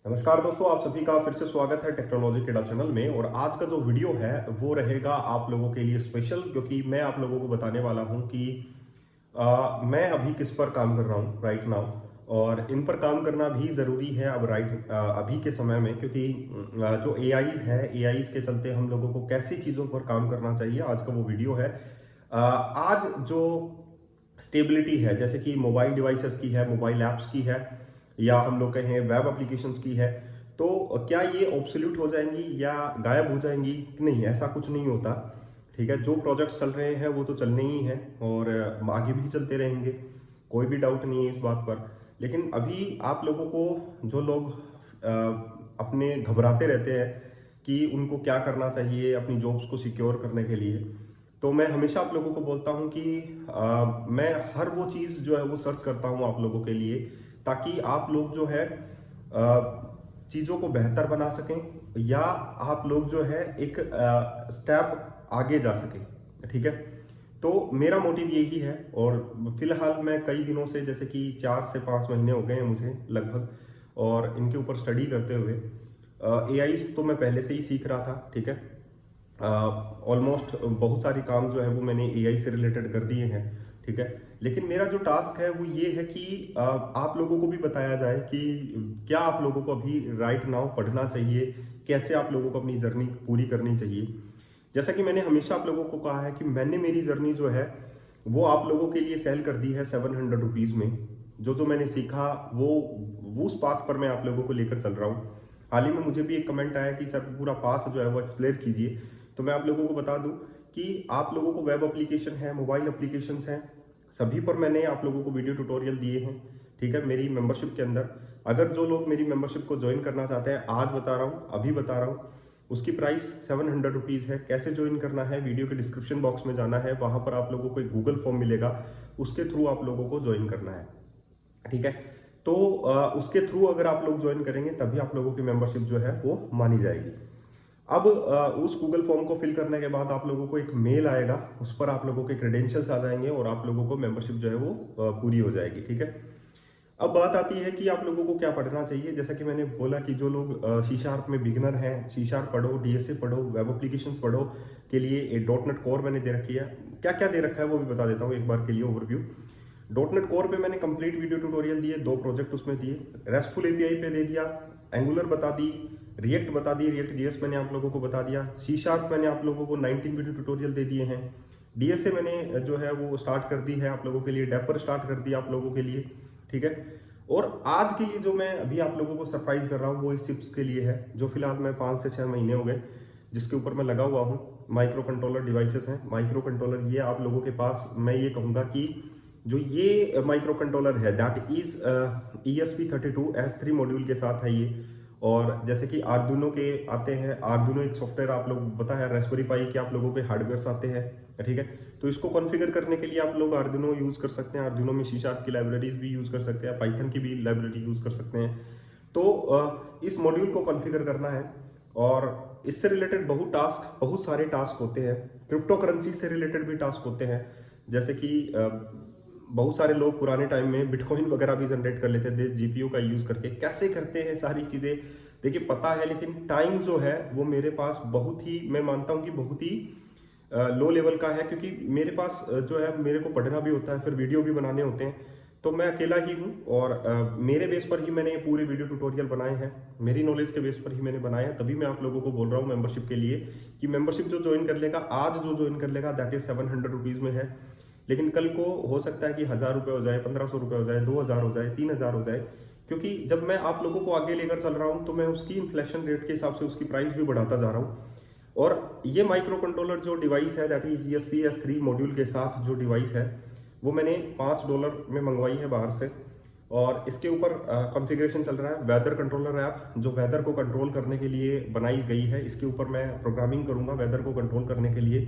नमस्कार दोस्तों, आप सभी का फिर से स्वागत है टेक्नोलॉजी केड़ा चैनल में। और आज का जो वीडियो है वो रहेगा आप लोगों के लिए स्पेशल, क्योंकि मैं आप लोगों को बताने वाला हूं कि मैं अभी किस पर काम कर रहा हूं राइट नाउ। और इन पर काम करना भी ज़रूरी है अब अभी के समय में, क्योंकि जो एआईज है, एआईज के चलते हम लोगों को कैसी चीज़ों पर काम करना चाहिए, आज का वो वीडियो है। आज जो स्टेबिलिटी है, जैसे कि मोबाइल डिवाइसेस की है, मोबाइल ऐप्स की है, या हम लोग कहें वेब एप्लीकेशंस की है, तो क्या ये ऑब्सोल्यूट हो जाएंगी या गायब हो जाएंगी? नहीं, ऐसा कुछ नहीं होता। ठीक है, जो प्रोजेक्ट्स चल रहे हैं वो तो चलने ही हैं और आगे भी चलते रहेंगे, कोई भी डाउट नहीं है इस बात पर। लेकिन अभी आप लोगों को, जो लोग अपने घबराते रहते हैं कि उनको क्या करना चाहिए अपनी जॉब्स को सिक्योर करने के लिए, तो मैं हमेशा आप लोगों को बोलता हूं कि मैं हर वो चीज़ जो है वो सर्च करता हूं आप लोगों के लिए, ताकि आप लोग जो है चीज़ों को बेहतर बना सकें, या आप लोग जो है एक स्टेप आगे जा सकें। ठीक है, तो मेरा मोटिव यही है। और फिलहाल मैं कई दिनों से, जैसे कि 4 से 5 महीने हो गए हैं मुझे लगभग, और इनके ऊपर स्टडी करते हुए। एआई तो मैं पहले से ही सीख रहा था। ठीक है, ऑलमोस्ट बहुत सारे काम जो है वो मैंने एआई से रिलेटेड कर दिए हैं। ठीक है, लेकिन मेरा जो टास्क है वो ये है कि आप लोगों को भी बताया जाए कि क्या आप लोगों को अभी राइट नाउ पढ़ना चाहिए, कैसे आप लोगों को अपनी जर्नी पूरी करनी चाहिए। जैसा कि मैंने हमेशा आप लोगों को कहा है कि मैंने मेरी जर्नी जो है वो आप लोगों के लिए सेल कर दी है 700 रुपीज़ में। जो जो मैंने सीखा वो उस पाथ पर मैं आप लोगों को लेकर चल रहा हूँ। हाल ही में मुझे भी एक कमेंट आया कि सर पूरा पाथ जो है वो एक्सप्लेन कीजिए। तो मैं आप लोगों को बता दूं कि आप लोगों को वेब एप्लीकेशन है, मोबाइल एप्लीकेशंस हैं, सभी पर मैंने आप लोगों को वीडियो ट्यूटोरियल दिए हैं। ठीक है, मेरी मेंबरशिप के अंदर। अगर जो लोग मेरी मेंबरशिप को ज्वाइन करना चाहते हैं, आज बता रहा हूँ, अभी बता रहा हूँ, उसकी प्राइस 700 रुपीज़ है। कैसे ज्वाइन करना है, वीडियो के डिस्क्रिप्शन बॉक्स में जाना है, वहां पर आप लोगों को एक गूगल फॉर्म मिलेगा, उसके थ्रू आप लोगों को ज्वाइन करना है। ठीक है, तो उसके थ्रू अगर आप लोग ज्वाइन करेंगे तभी आप लोगों की मेंबरशिप जो है वो मानी जाएगी। अब उस गूगल फॉर्म को फिल करने के बाद आप लोगों को एक मेल आएगा, उस पर आप लोगों के क्रेडेंशियल्स आ जाएंगे और आप लोगों को मेंबरशिप जो है वो पूरी हो जाएगी। ठीक है, अब बात आती है कि आप लोगों को क्या पढ़ना चाहिए। जैसा कि मैंने बोला कि जो लोग सी शार्प में बिगनर हैं, सी शार्प पढ़ो, डीएसए पढ़ो, वेब एप्लीकेशंस पढ़ो के लिए एक डॉट नेट कोर मैंने दे रखी है। क्या क्या दे रखा है वो भी बता देता हूँ एक बार के लिए ओवरव्यू। डॉट नेट कोर पे मैंने कंप्लीट वीडियो ट्यूटोरियल दिए, 2 प्रोजेक्ट उसमें दिए। रेस्टफुल एपीआई पे दे दिया, एंगुलर बता दी, रिएक्ट बता दी, रिएक्ट जेएस मैंने आप लोगों को बता दिया, सी शार्प मैंने आप लोगों को 19 वीडियो ट्यूटोरियल दे दिए हैं। डीएसए मैंने जो है वो स्टार्ट कर दी है आप लोगों के लिए, डेपर स्टार्ट कर दिया आप लोगों के लिए। ठीक है, और आज के लिए जो मैं अभी आप लोगों को सरप्राइज कर रहा हूँ वो इस चिप्स के लिए है, जो फिलहाल मैं 5 से 6 महीने हो गए जिसके ऊपर मैं लगा हुआ हूँ। माइक्रो कंट्रोलर डिवाइसेस हैं, माइक्रो कंट्रोलर ये आप लोगों के पास, मैं ये कहूँगा कि जो ये माइक्रो कंट्रोलर है दैट इज ESP32S3 मॉड्यूल के साथ है ये। और जैसे कि आर्डुइनो के आते हैं, आर्डुइनो एक सॉफ्टवेयर आप लोग पता है, रास्पबेरी पाई के आप लोगों के हार्डवेयर आते हैं। ठीक है, तो इसको कॉन्फ़िगर करने के लिए आप लोग आर्डुइनो यूज़ कर सकते हैं। आर्डुइनो में सी शार्प की लाइब्रेरीज भी यूज़ कर सकते हैं, पाइथन की भी लाइब्रेरी यूज़ कर सकते हैं। तो इस मॉड्यूल को कॉन्फ़िगर करना है, और इससे रिलेटेड बहुत सारे टास्क होते हैं। क्रिप्टो करेंसी से रिलेटेड भी टास्क होते हैं, जैसे कि बहुत सारे लोग पुराने टाइम में बिटकॉइन वगैरह भी जनरेट कर लेते थे जीपीयू का यूज़ करके। कैसे करते हैं सारी चीज़ें देखिए पता है, लेकिन टाइम जो है वो मेरे पास बहुत ही, मैं मानता हूँ कि बहुत ही लो लेवल का है, क्योंकि मेरे पास जो है मेरे को पढ़ना भी होता है, फिर वीडियो भी बनाने होते हैं। तो मैं अकेला ही हूँ, और मेरे बेस पर ही मैंने ये पूरे वीडियो ट्यूटोरियल बनाए हैं, मेरी नॉलेज के बेस पर ही मैंने बनाए हैं। तभी मैं आप लोगों को बोल रहा हूँ मेंबरशिप के लिए कि मेंबरशिप जो ज्वाइन कर लेगा, आज जो ज्वाइन कर लेगा दैट इज 700 रुपीज़ में है। लेकिन कल को हो सकता है कि 1000 रुपये हो जाए, 1500 रुपये हो जाए, 2000 हो जाए, 3000 हो जाए, क्योंकि जब मैं आप लोगों को आगे लेकर चल रहा हूँ तो मैं उसकी इन्फ्लेशन रेट के हिसाब से उसकी प्राइस भी बढ़ाता जा रहा हूँ। और ये माइक्रो कंट्रोलर जो डिवाइस है दैट इज ESP32S3 मॉड्यूल के साथ जो डिवाइस है वो मैंने $5 में मंगवाई है बाहर से। और इसके ऊपर कॉन्फ़िगरेशन चल रहा है वेदर कंट्रोलर ऐप, जो वेदर को कंट्रोल करने के लिए बनाई गई है। इसके ऊपर मैं प्रोग्रामिंग करूंगा वेदर को कंट्रोल करने के लिए,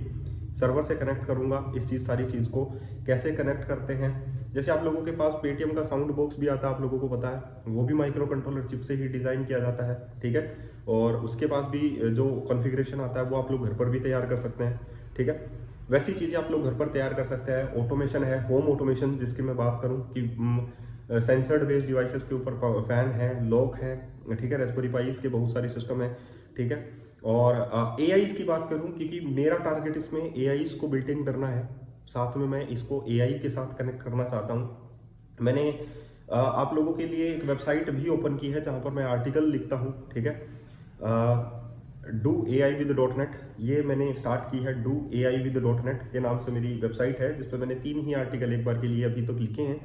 सर्वर से कनेक्ट करूंगा इस सारी चीज़ को कैसे कनेक्ट करते हैं। जैसे आप लोगों के पास पेटीएम का साउंड बॉक्स भी आता है, आप लोगों को पता है, वो भी माइक्रो कंट्रोलर चिप से ही डिज़ाइन किया जाता है। ठीक है, और उसके पास भी जो कॉन्फ़िगरेशन आता है वो आप लोग घर पर भी तैयार कर सकते हैं। ठीक है, वैसी चीज़ें आप लोग घर पर तैयार कर सकते हैं। ऑटोमेशन है, होम ऑटोमेशन जिसकी मैं बात करूं कि सेंसर्ड बेस्ड डिवाइसेस के ऊपर फैन है, लॉक है, ठीक है, रेस्पबेरी पाई, इसके बहुत सारे सिस्टम है, ठीक है। और ए की बात करूं, क्योंकि मेरा टारगेट इसमें ए को बिल्ट इन करना है, साथ में मैं इसको ए के साथ कनेक्ट करना चाहता हूं। मैंने आप लोगों के लिए एक वेबसाइट भी ओपन की है जहां पर मैं आर्टिकल लिखता हूं, ठीक है। Do a I with dot net, ये मैंने स्टार्ट की है। Do a I with dot net के नाम से मेरी वेबसाइट है, जिसपे मैंने 3 ही आर्टिकल एक बार के लिए अभी तक लिखे हैं,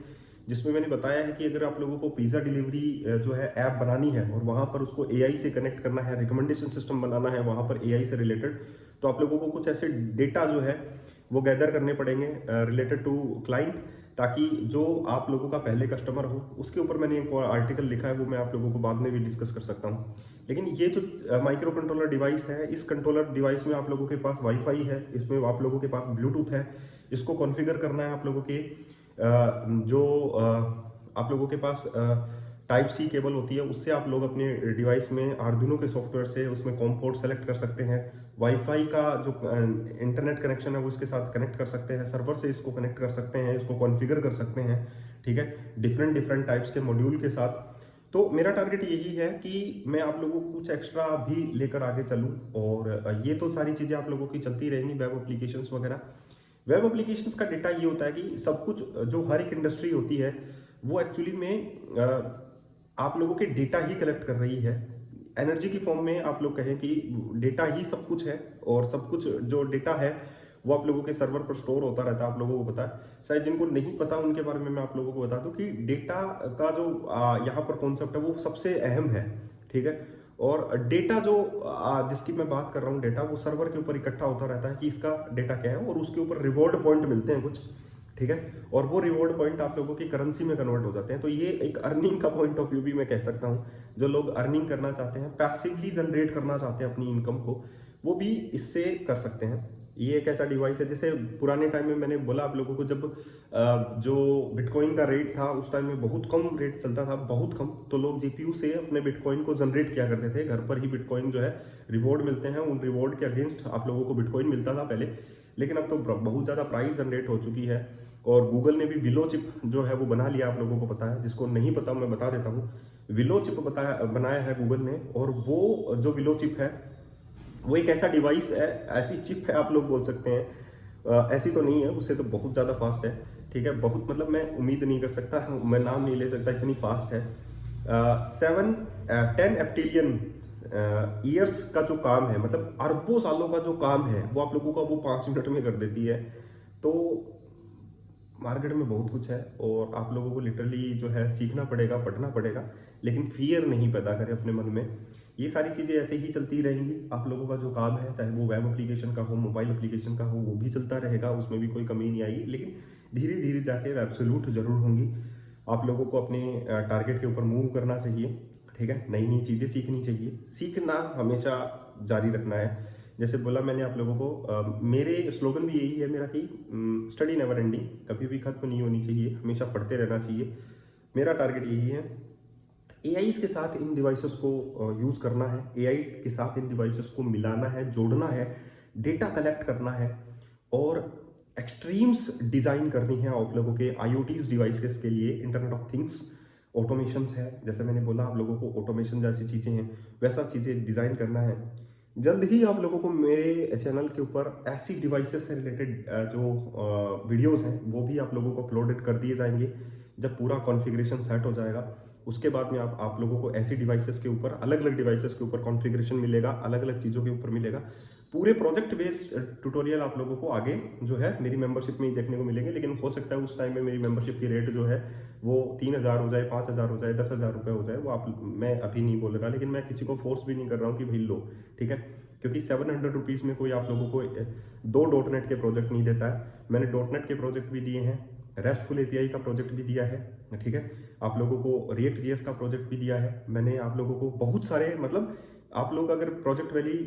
जिसमें मैंने बताया है कि अगर आप लोगों को पिज़्ज़ा डिलीवरी जो है ऐप बनानी है और वहाँ पर उसको ए आई से कनेक्ट करना है, रिकमेंडेशन सिस्टम बनाना है वहाँ पर ए आई से रिलेटेड, तो आप लोगों को कुछ ऐसे डेटा जो है वो गैदर करने पड़ेंगे रिलेटेड टू क्लाइंट, ताकि जो आप लोगों का पहले कस्टमर हो। उसके ऊपर मैंने एक आर्टिकल लिखा है, वो मैं आप लोगों को बाद में भी डिस्कस कर सकता हूँ। लेकिन ये जो माइक्रो कंट्रोलर डिवाइस है, इस कंट्रोलर डिवाइस में आप लोगों के पास वाईफाई है, इसमें आप लोगों के पास ब्लूटूथ है। इसको कॉन्फ़िगर करना है आप लोगों के जो आप लोगों के पास टाइप सी केबल होती है, उससे आप लोग अपने डिवाइस में आर्डुइनो के सॉफ्टवेयर से उसमें कॉम पोर्ट सेलेक्ट कर सकते हैं। वाईफाई का जो इंटरनेट कनेक्शन है वो इसके साथ कनेक्ट कर सकते हैं, सर्वर से इसको कनेक्ट कर सकते हैं, इसको कॉन्फ़िगर कर सकते हैं, ठीक है, डिफरेंट डिफरेंट टाइप्स के मॉड्यूल के साथ। तो मेरा टारगेट यही है कि मैं आप लोगों को कुछ एक्स्ट्रा भी लेकर आगे चलूं, और ये तो सारी चीज़ें आप लोगों की चलती रहेंगी, वेब एप्लीकेशंस वगैरह। वेब एप्लीकेशंस का डेटा ये होता है कि सब कुछ जो हर एक इंडस्ट्री होती है वो एक्चुअली में आप लोगों के डेटा ही कलेक्ट कर रही है। एनर्जी की फॉर्म में आप लोग कहें कि डेटा ही सब कुछ है, और सब कुछ जो डेटा है वो आप लोगों के सर्वर पर स्टोर होता रहता है, आप लोगों को पता है। शायद जिनको नहीं पता उनके बारे में मैं आप लोगों को बता दूं कि डेटा का जो यहाँ पर कॉन्सेप्ट है वो सबसे अहम है, ठीक है। और डेटा जो जिसकी मैं बात कर रहा हूँ, डेटा वो सर्वर के ऊपर इकट्ठा होता रहता है कि इसका डेटा क्या है, और उसके ऊपर रिवॉर्ड पॉइंट मिलते हैं कुछ, ठीक है। और वो रिवॉर्ड पॉइंट आप लोगों की करेंसी में कन्वर्ट हो जाते हैं। तो ये एक अर्निंग का पॉइंट ऑफ व्यू भी मैं कह सकता हूँ। जो लोग अर्निंग करना चाहते हैं, पैसिवली जनरेट करना चाहते हैं अपनी इनकम को, वो भी इससे कर सकते हैं। ये एक ऐसा डिवाइस है, जैसे पुराने टाइम में मैंने बोला आप लोगों को, जब जो बिटकॉइन का रेट था उस टाइम में बहुत कम रेट चलता था, बहुत कम, तो लोग जीपीयू से अपने बिटकॉइन को जनरेट किया करते थे। घर पर ही बिटकॉइन जो है रिवॉर्ड मिलते हैं, उन रिवॉर्ड के अगेंस्ट आप लोगों को बिटकॉइन मिलता था पहले। लेकिन अब तो बहुत ज़्यादा प्राइस जनरेट हो चुकी है, और गूगल ने भी विलो चिप जो है वो बना लिया, आप लोगों को पता है। जिसको नहीं पता मैं बता देता हूँ, विलो चिप बनाया है गूगल ने, और वो जो विलो चिप है वो एक ऐसा डिवाइस है, ऐसी चिप है आप लोग बोल सकते हैं, ऐसी तो नहीं है, उससे तो बहुत ज़्यादा फास्ट है, ठीक है। बहुत मतलब मैं उम्मीद नहीं कर सकता, मैं नाम नहीं ले सकता, इतनी फास्ट है। 10 एप्टिलियन ईयर्स का जो काम है, मतलब अरबों सालों का जो काम है, वो आप लोगों का वो 5 मिनट में कर देती है। तो मार्केट में बहुत कुछ है, और आप लोगों को लिटरली जो है सीखना पड़ेगा, पढ़ना पड़ेगा, लेकिन फियर नहीं पैदा करें अपने मन में। ये सारी चीज़ें ऐसे ही चलती रहेंगी। आप लोगों का जो काम है, चाहे वो वेब एप्लीकेशन का हो, मोबाइल एप्लीकेशन का हो, वो भी चलता रहेगा, उसमें भी कोई कमी नहीं आएगी। लेकिन धीरे धीरे जाके एब्सोल्यूट जरूर होंगी। आप लोगों को अपने टारगेट के ऊपर मूव करना चाहिए, ठीक है। नई नई चीज़ें सीखनी चाहिए, सीखना हमेशा जारी रखना है। जैसे बोला मैंने आप लोगों को, मेरे स्लोगन भी यही है मेरा कि स्टडी नेवर एंडिंग, कभी भी खत्म नहीं होनी चाहिए, हमेशा पढ़ते रहना चाहिए। मेरा टारगेट यही है। एआई के साथ इन डिवाइसेस को यूज़ करना है, एआई के साथ इन डिवाइसेस को मिलाना है, जोड़ना है, डेटा कलेक्ट करना है, और एक्सट्रीम्स डिज़ाइन करनी है आप लोगों के आईओटीज डिवाइसेस के लिए। इंटरनेट ऑफ थिंग्स ऑटोमेशंस है, जैसे मैंने बोला आप लोगों को ऑटोमेशन जैसी चीज़ें हैं, वैसा चीज़ें डिज़ाइन करना है। जल्द ही आप लोगों को मेरे चैनल के ऊपर ऐसी डिवाइसेस से रिलेटेड जो वीडियोस हैं वो भी आप लोगों को अपलोडेड कर दिए जाएंगे। जब पूरा कॉन्फ़िगरेशन सेट हो जाएगा, उसके बाद में आप लोगों को ऐसी डिवाइसेस के ऊपर, अलग अलग डिवाइसेस के ऊपर कॉन्फ़िगरेशन मिलेगा, अलग अलग चीज़ों के ऊपर मिलेगा। पूरे प्रोजेक्ट बेस्ड ट्यूटोरियल आप लोगों को आगे जो है मेरी मेंबरशिप में ही देखने को मिलेंगे। लेकिन हो सकता है उस टाइम में मेरी मेंबरशिप की रेट जो है वो 3,000 हो जाए, 5,000 हो जाए, 10,000 रुपये हो जाए, वो आप मैं अभी नहीं बोल रहा। लेकिन मैं किसी को फोर्स भी नहीं कर रहा हूँ कि भाई लो, ठीक है। क्योंकि 700 रुपीज़ में कोई आप लोगों को 2 डॉट नेट के प्रोजेक्ट नहीं देता है। मैंने डॉट नेट के प्रोजेक्ट भी दिए हैं, रेस्टफुल एपीआई का प्रोजेक्ट भी दिया है, ठीक है। आप लोगों को रिएक्ट जीएस का प्रोजेक्ट भी दिया है मैंने। आप लोगों को बहुत सारे, मतलब आप लोग अगर प्रोजेक्ट वैली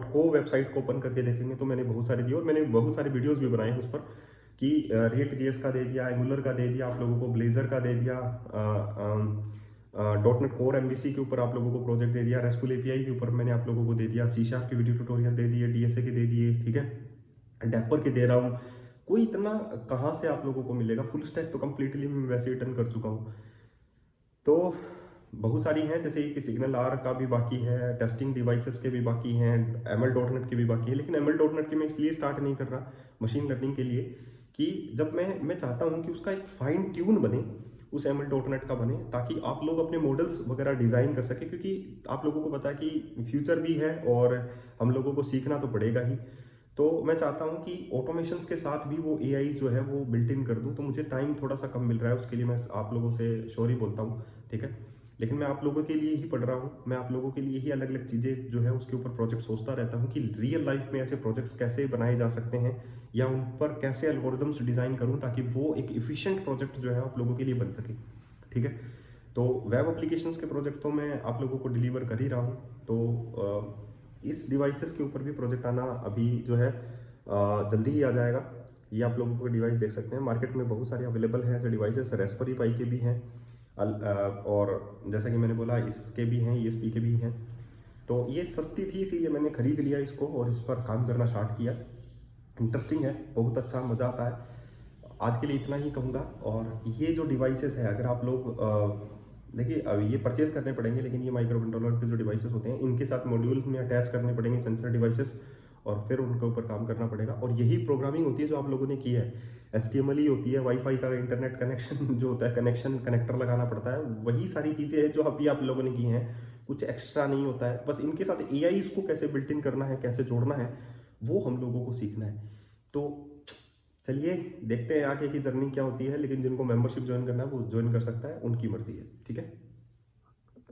.co वेबसाइट को ओपन करके देखेंगे तो मैंने बहुत सारे दिए, और मैंने बहुत सारे वीडियोस भी बनाए हैं उस पर कि रिएक्ट जीएस का दे दिया, एंगुलर का दे दिया, आप लोगों को ब्लेजर का दे दिया, डॉट नेट कोर एमवीसी के ऊपर आप लोगों को प्रोजेक्ट दे दिया, रेस्टफुल एपीआई के ऊपर मैंने आप लोगों को दे दिया, सी शार्प की वीडियो ट्यूटोरियल दे दिए, डीएसए के दे दिए, ठीक है, डेपर के दे रहा हूँ। कोई इतना कहाँ से आप लोगों को मिलेगा। फुल स्टैक तो कंप्लीटली मैं वैसे ही टर्न कर चुका हूँ। तो बहुत सारी हैं, जैसे कि सिग्नल आर का भी बाकी है, टेस्टिंग डिवाइसेस के भी बाकी हैं, ML.NET के भी बाकी है। लेकिन ML.NET के मैं इसलिए स्टार्ट नहीं कर रहा मशीन लर्निंग के लिए कि जब मैं चाहता हूँ कि उसका एक फाइन ट्यून बने, उस ML.NET का बने, ताकि आप लोग अपने मॉडल्स वगैरह डिज़ाइन कर सके, क्योंकि आप लोगों को पता है कि फ्यूचर भी है और हम लोगों को सीखना तो पड़ेगा ही। तो मैं चाहता हूँ कि ऑटोमेशंस के साथ भी वो AI जो है वो बिल्ट इन कर दूँ। तो मुझे टाइम थोड़ा सा कम मिल रहा है, उसके लिए मैं आप लोगों से सॉरी बोलता हूँ, ठीक है। लेकिन मैं आप लोगों के लिए ही पढ़ रहा हूँ, मैं आप लोगों के लिए ही अलग अलग चीज़ें जो है उसके ऊपर प्रोजेक्ट सोचता रहता हूँ कि रियल लाइफ में ऐसे प्रोजेक्ट्स कैसे बनाए जा सकते हैं, या उन पर कैसे एल्गोरिदम्स डिज़ाइन करूँ ताकि वो एक इफिशिएंट प्रोजेक्ट जो है आप लोगों के लिए बन सके, ठीक है। तो वेब एप्लीकेशंस के प्रोजेक्ट तो मैं आप लोगों को डिलीवर कर ही रहा हूँ। तो इस डिवाइसेस के ऊपर भी प्रोजेक्ट आना अभी जो है जल्दी ही आ जाएगा। ये आप लोगों को डिवाइस देख सकते हैं, मार्केट में बहुत सारे अवेलेबल हैं ऐसे डिवाइसेस। रेस्पबेरी पाई के भी हैं, और जैसा कि मैंने बोला इसके भी हैं, ESP के भी हैं। तो ये सस्ती थी इसीलिए मैंने ख़रीद लिया इसको और इस पर काम करना स्टार्ट किया। इंटरेस्टिंग है, बहुत अच्छा मज़ा आता है। आज के लिए इतना ही कहूँगा। और ये जो डिवाइसेस है, अगर आप लोग देखिए अब ये परचेज करने पड़ेंगे, लेकिन ये माइक्रो कंट्रोलर के जो डिवाइसेस होते हैं इनके साथ मॉड्यूल में अटैच करने पड़ेंगे सेंसर डिवाइसेस, और फिर उनके ऊपर काम करना पड़ेगा। और यही प्रोग्रामिंग होती है जो आप लोगों ने की है, HTML ही होती है। वाईफाई का इंटरनेट कनेक्शन जो होता है, कनेक्शन कनेक्टर लगाना पड़ता है, वही सारी चीज़ें हैं जो अभी आप लोगों ने की हैं। कुछ एक्स्ट्रा नहीं होता है, बस इनके साथ AI इसको कैसे बिल्ट इन करना है, कैसे जोड़ना है, वो हम लोगों को सीखना है। तो चलिए देखते हैं आगे की जर्नी क्या होती है। लेकिन जिनको मेंबरशिप ज्वाइन करना है वो ज्वाइन कर सकता है, उनकी मर्जी है, ठीक है।